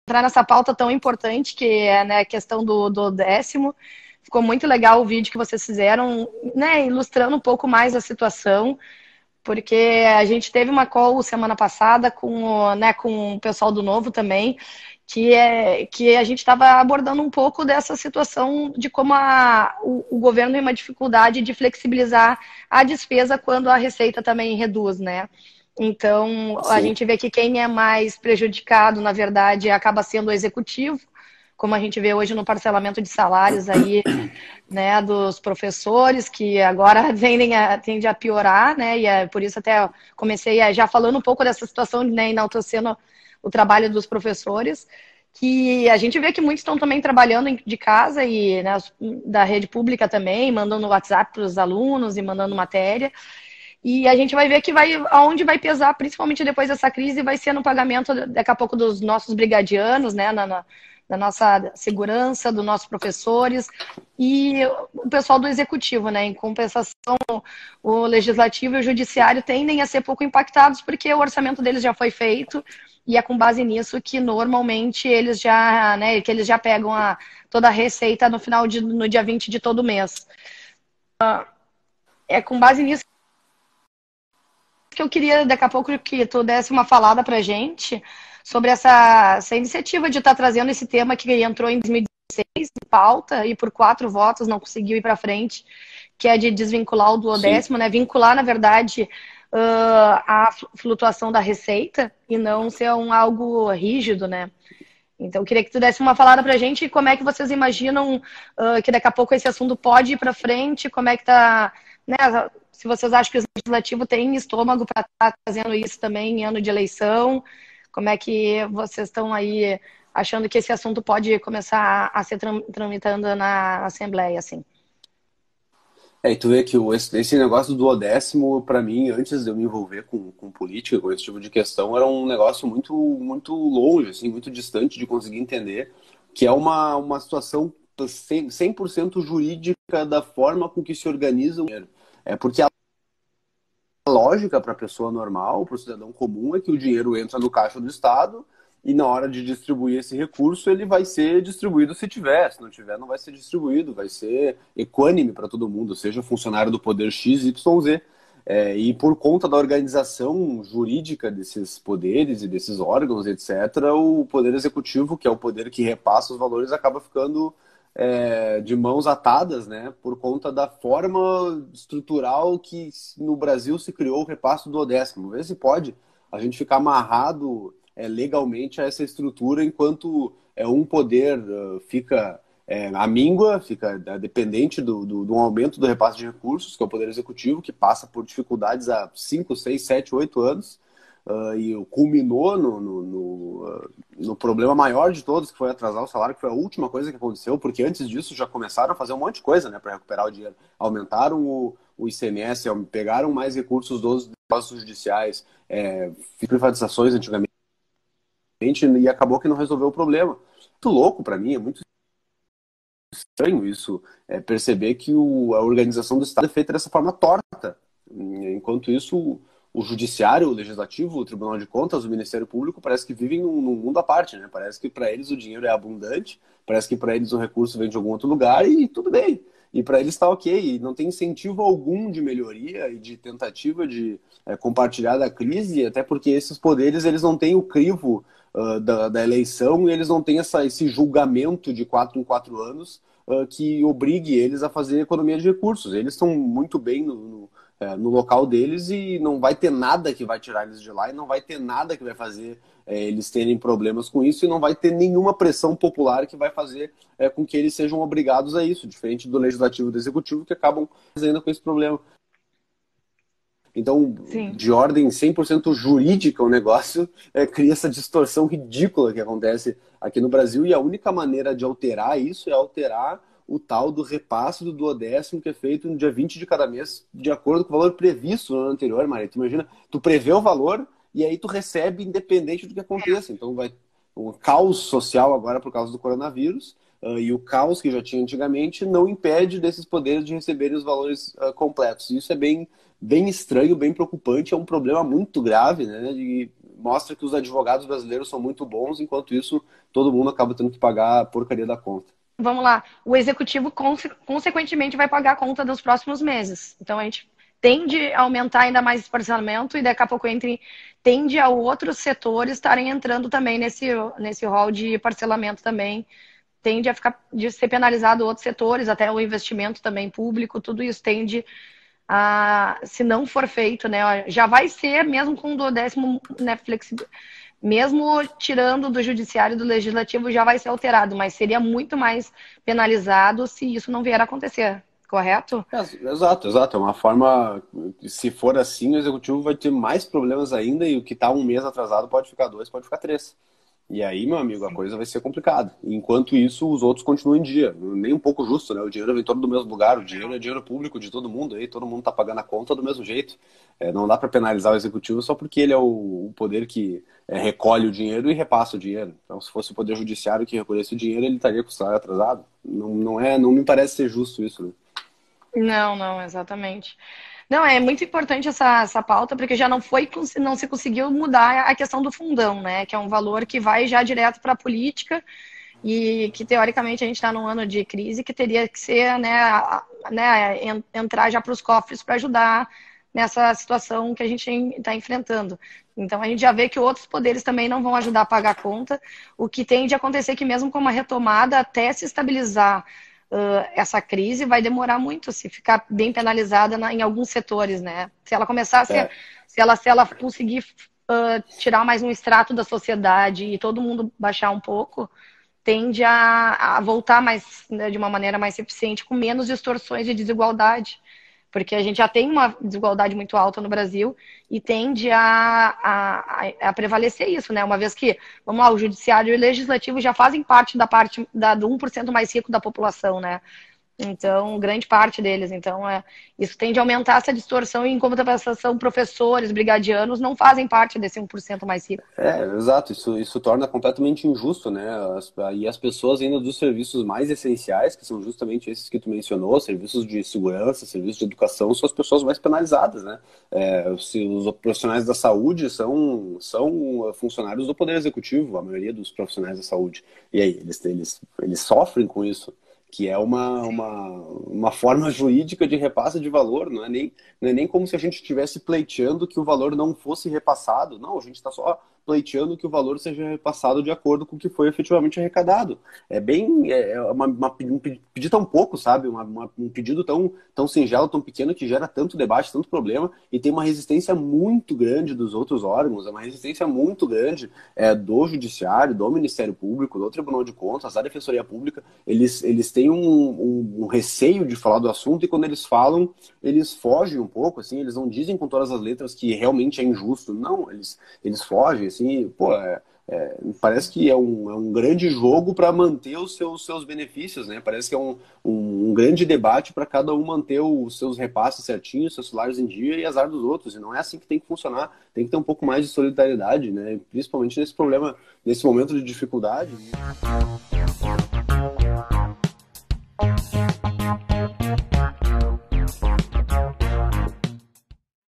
entrar nessa pauta tão importante que é, né, a questão do 10º. Ficou muito legal o vídeo que vocês fizeram, né, ilustrando um pouco mais a situação, porque a gente teve uma call semana passada com o pessoal do Novo também, que a gente estava abordando um pouco dessa situação de como o governo tem uma dificuldade de flexibilizar a despesa quando a receita também reduz, né? Então, a Sim. gente vê que quem é mais prejudicado, na verdade, acaba sendo o executivo, como a gente vê hoje no parcelamento de salários aí, né, dos professores, que agora tende a piorar, né, e é por isso até comecei já falando um pouco dessa situação, né, enaltecendo o trabalho dos professores, que a gente vê que muitos estão também trabalhando de casa e, né, da rede pública também, mandando WhatsApp para os alunos e mandando matéria. E a gente vai ver que aonde vai pesar, principalmente depois dessa crise, vai ser no pagamento daqui a pouco dos nossos brigadianos, né, da nossa segurança, dos nossos professores e o pessoal do executivo, né? Em compensação, o legislativo e o judiciário tendem a ser pouco impactados porque o orçamento deles já foi feito e é com base nisso que normalmente eles já, né, que eles já pegam toda a receita no dia 20 de todo mês. É com base nisso que eu queria, daqui a pouco, que tu desse uma falada pra gente sobre essa iniciativa de estar trazendo esse tema que entrou em 2016 em pauta e por 4 votos não conseguiu ir para frente, que é de desvincular o Sim. duodécimo, né? Vincular, na verdade, a flutuação da receita e não ser algo rígido, né? Então, eu queria que tu desse uma falada pra gente como é que vocês imaginam que daqui a pouco esse assunto pode ir para frente, como é que tá, né, se vocês acham que o legislativo tem estômago para estar fazendo isso também em ano de eleição, como é que vocês estão aí achando que esse assunto pode começar a ser tramitando na Assembleia, assim? E tu vê que esse negócio do duodécimo, para mim, antes de eu me envolver com política, com esse tipo de questão, era um negócio muito, muito longe, assim, muito distante de conseguir entender, que é uma situação 100% jurídica da forma com que se organiza o dinheiro. É porque a lógica para a pessoa normal, para o cidadão comum, é que o dinheiro entra no caixa do Estado e na hora de distribuir esse recurso ele vai ser distribuído se tiver, se não tiver não vai ser distribuído, vai ser equânime para todo mundo, seja funcionário do poder X, Y, Z. E por conta da organização jurídica desses poderes e desses órgãos, etc., o poder executivo, que é o poder que repassa os valores, acaba ficando de mãos atadas, né, por conta da forma estrutural que no Brasil se criou o repasse do 10º. Vê se pode a gente ficar amarrado legalmente a essa estrutura enquanto um poder fica amíngua, fica dependente do aumento do repasse de recursos, que é o Poder Executivo, que passa por dificuldades há 5, 6, 7, 8 anos, e culminou no problema maior de todos, que foi atrasar o salário, que foi a última coisa que aconteceu, porque antes disso já começaram a fazer um monte de coisa, né, para recuperar o dinheiro. Aumentaram o ICMS, pegaram mais recursos dos negócios judiciais, privatizações antigamente, e acabou que não resolveu o problema. Muito louco para mim, é muito estranho isso, perceber que a organização do Estado é feita dessa forma torta. Enquanto isso, o Judiciário, o Legislativo, o Tribunal de Contas, o Ministério Público parece que vivem num mundo à parte, né? Parece que para eles o dinheiro é abundante, parece que para eles o recurso vem de algum outro lugar e tudo bem. E para eles está ok, e não tem incentivo algum de melhoria e de tentativa de compartilhar da crise, até porque esses poderes eles não têm o crivo da eleição e eles não têm esse julgamento de 4 em 4 anos que obrigue eles a fazer economia de recursos. Eles estão muito bem no local deles e não vai ter nada que vai tirar eles de lá e não vai ter nada que vai fazer eles terem problemas com isso e não vai ter nenhuma pressão popular que vai fazer com que eles sejam obrigados a isso, diferente do legislativo e do executivo que acabam fazendo com esse problema. Então, Sim. de ordem 100% jurídica, o negócio cria essa distorção ridícula que acontece aqui no Brasil, e a única maneira de alterar isso é alterar o tal do repasse do duodécimo que é feito no dia 20 de cada mês, de acordo com o valor previsto no ano anterior, Maria. Tu imagina, tu prevê o valor e aí tu recebe independente do que aconteça. Então vai um caos social agora por causa do coronavírus, e o caos que já tinha antigamente não impede desses poderes de receberem os valores completos. Isso é bem estranho, bem preocupante, é um problema muito grave, né? mostra que os advogados brasileiros são muito bons, enquanto isso todo mundo acaba tendo que pagar a porcaria da conta. Vamos lá, o executivo consequentemente vai pagar a conta dos próximos meses. Então a gente tende a aumentar ainda mais esse parcelamento e daqui a pouco tende a outros setores estarem entrando também nesse rol de parcelamento também. Tende a ficar de ser penalizado outros setores, até o investimento também público, tudo isso tende a, se não for feito, né? Já vai ser, mesmo com o 10º, né, mesmo tirando do judiciário e do legislativo, já vai ser alterado, mas seria muito mais penalizado se isso não vier a acontecer, correto? Exato, exato. É uma forma, se for assim, o executivo vai ter mais problemas ainda e o que está um mês atrasado pode ficar 2, pode ficar 3. E aí, meu amigo, a coisa vai ser complicada. Enquanto isso, os outros continuam em dia. Nem um pouco justo, né? O dinheiro vem todo do mesmo lugar, o dinheiro é dinheiro público de todo mundo, aí todo mundo tá pagando a conta do mesmo jeito. Não dá para penalizar o executivo só porque ele é o poder que recolhe o dinheiro e repassa o dinheiro. Então, se fosse o poder judiciário que recolhesse o dinheiro, ele estaria com o salário atrasado. Não me parece ser justo isso, né? Não, exatamente. Não, é muito importante essa pauta, porque já não se conseguiu mudar a questão do fundão, né? Que é um valor que vai já direto para a política e que, teoricamente, a gente está num ano de crise que teria que ser, entrar já para os cofres para ajudar nessa situação que a gente está enfrentando. Então, a gente já vê que outros poderes também não vão ajudar a pagar a conta, o que tende a acontecer que mesmo com uma retomada, até se estabilizar essa crise vai demorar muito se ficar bem penalizada em alguns setores, né? Se ela começar, se ela conseguir tirar mais um extrato da sociedade e todo mundo baixar um pouco, tende a voltar mais, né, de uma maneira mais eficiente, com menos distorções de desigualdade. Porque a gente já tem uma desigualdade muito alta no Brasil e tende a prevalecer isso, né? Uma vez que, vamos lá, o judiciário e o legislativo já fazem parte do 1% mais rico da população, né? Então, grande parte deles. Então, isso tende a aumentar essa distorção e, em compensação, professores, brigadianos não fazem parte desse 1% mais rico. Exato. Isso torna completamente injusto, né? E as pessoas ainda dos serviços mais essenciais, que são justamente esses que tu mencionou, serviços de segurança, serviços de educação, são as pessoas mais penalizadas, né? Os profissionais da saúde são funcionários do Poder Executivo, a maioria dos profissionais da saúde. E aí, eles sofrem com isso, que é uma forma jurídica de repasse de valor, não é nem como se a gente estivesse pleiteando que o valor não fosse repassado, não, a gente está só pleiteando que o valor seja repassado de acordo com o que foi efetivamente arrecadado. Um pedido tão pouco, sabe? Um pedido tão singelo, tão pequeno, que gera tanto debate, tanto problema, e tem uma resistência muito grande dos outros órgãos, uma resistência muito grande do Judiciário, do Ministério Público, do Tribunal de Contas, da Defensoria Pública. Eles têm um receio de falar do assunto, e quando eles falam, eles fogem um pouco, assim, eles não dizem com todas as letras que realmente é injusto. Não, eles fogem, assim, parece que é um grande jogo para manter os seus benefícios, né? Parece que é um grande debate para cada um manter os seus repasses certinhos, seus salários em dia e azar dos outros. E não é assim que tem que funcionar. Tem que ter um pouco mais de solidariedade, né? Principalmente nesse momento de dificuldade.